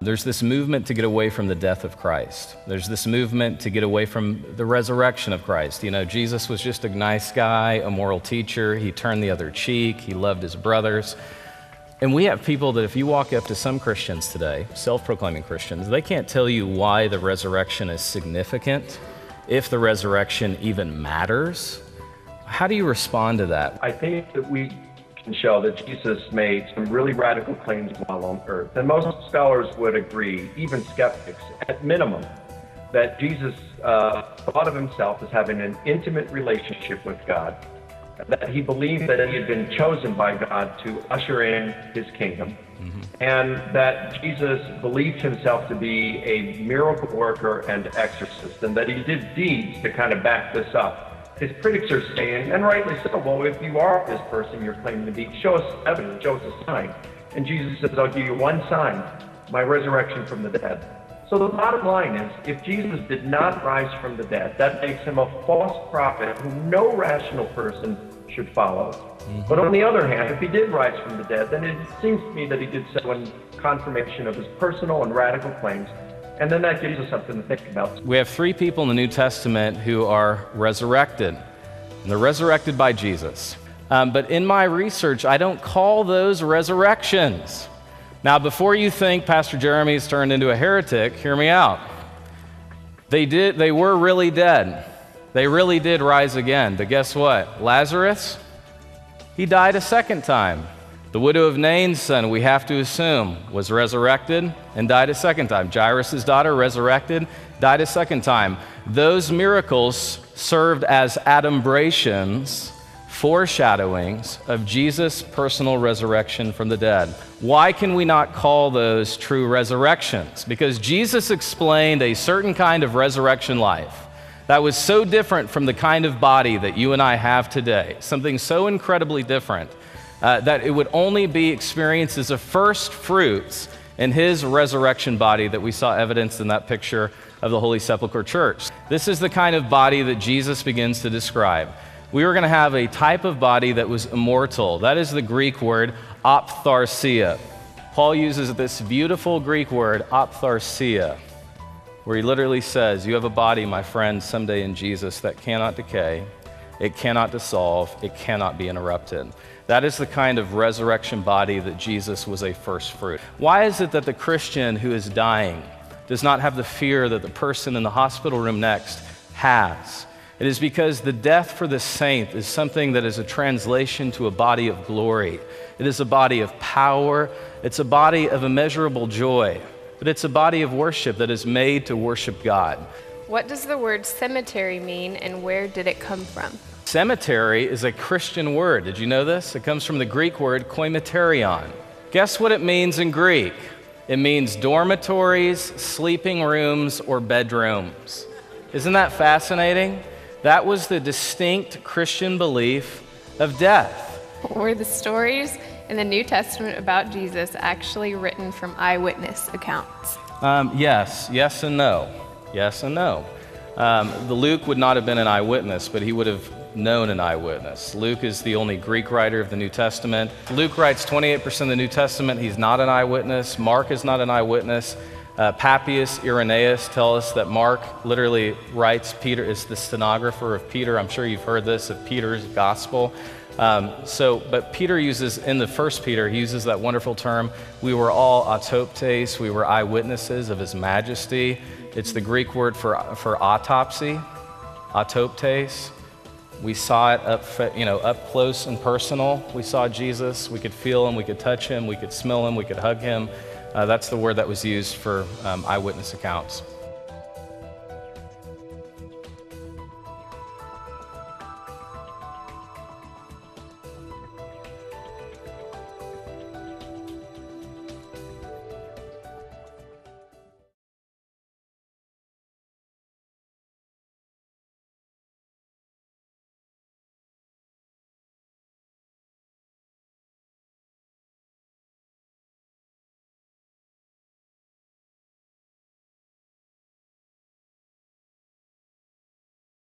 There's this movement to get away from the death of Christ. There's this movement to get away from the resurrection of Christ. You know, Jesus was just a nice guy, a moral teacher. He turned the other cheek. He loved his brothers. And we have people that if you walk up to some Christians today, self-proclaiming Christians, they can't tell you why the resurrection is significant, if the resurrection even matters. How do you respond to that? I think that we can show that Jesus made some really radical claims while on earth. And most scholars would agree, even skeptics, at minimum, that Jesus thought of himself as having an intimate relationship with God, that he believed that he had been chosen by God to usher in his kingdom, and that Jesus believed himself to be a miracle worker and exorcist, and that he did deeds to kind of back this up. His critics are saying, and rightly so, well, if you are this person you're claiming to be, show us evidence, show us a sign. And Jesus says, I'll give you one sign, my resurrection from the dead. So the bottom line is, if Jesus did not rise from the dead, that makes him a false prophet who no rational person should follow. But on the other hand, if he did rise from the dead, then it seems to me that he did so in confirmation of his personal and radical claims. And then that gives us something to think about. We have 3 people in the New Testament who are resurrected, and they're resurrected by Jesus. But in my research, I don't call those resurrections. Now, before you think Pastor Jeremy's turned into a heretic, hear me out. They were really dead. They really did rise again. But guess what? Lazarus, he died a second time. The widow of Nain's son, we have to assume, was resurrected and died a second time. Jairus' daughter, resurrected, died a second time. Those miracles served as adumbrations, foreshadowings of Jesus' personal resurrection from the dead. Why can we not call those true resurrections? Because Jesus explained a certain kind of resurrection life that was so different from the kind of body that you and I have today, something so incredibly different, that it would only be experienced as a first fruits in his resurrection body that we saw evidenced in that picture of the Holy Sepulchre Church. This is the kind of body that Jesus begins to describe. We were going to have a type of body that was immortal. That is the Greek word ophtharsia. Paul uses this beautiful Greek word ophtharsia, where he literally says, you have a body, my friend, someday in Jesus that cannot decay, it cannot dissolve, it cannot be interrupted. That is the kind of resurrection body that Jesus was a first fruit. Why is it that the Christian who is dying does not have the fear that the person in the hospital room next has? It is because the death for the saint is something that is a translation to a body of glory. It is a body of power. It's a body of immeasurable joy. But it's a body of worship that is made to worship God. What does the word cemetery mean, and where did it come from? Cemetery is a Christian word. Did you know this? It comes from the Greek word koimeterion. Guess what it means in Greek? It means dormitories, sleeping rooms, or bedrooms. Isn't that fascinating? That was the distinct Christian belief of death. Were the stories in the New Testament about Jesus actually written from eyewitness accounts? Yes and no. Yes and no. Luke would not have been an eyewitness, but he would have known an eyewitness. Luke is the only Greek writer of the New Testament. Luke writes 28% of the New Testament. He's not an eyewitness. Mark is not an eyewitness. Papias, Irenaeus tell us that Mark literally writes, Peter is the stenographer of Peter. I'm sure you've heard this, of Peter's gospel. But Peter uses, in the first Peter, he uses that wonderful term, we were all autoptes, we were eyewitnesses of his majesty. It's the Greek word for autopsy, autoptes. We saw it up close and personal. We saw Jesus, we could feel him, we could touch him, we could smell him, we could hug him. That's the word that was used for eyewitness accounts.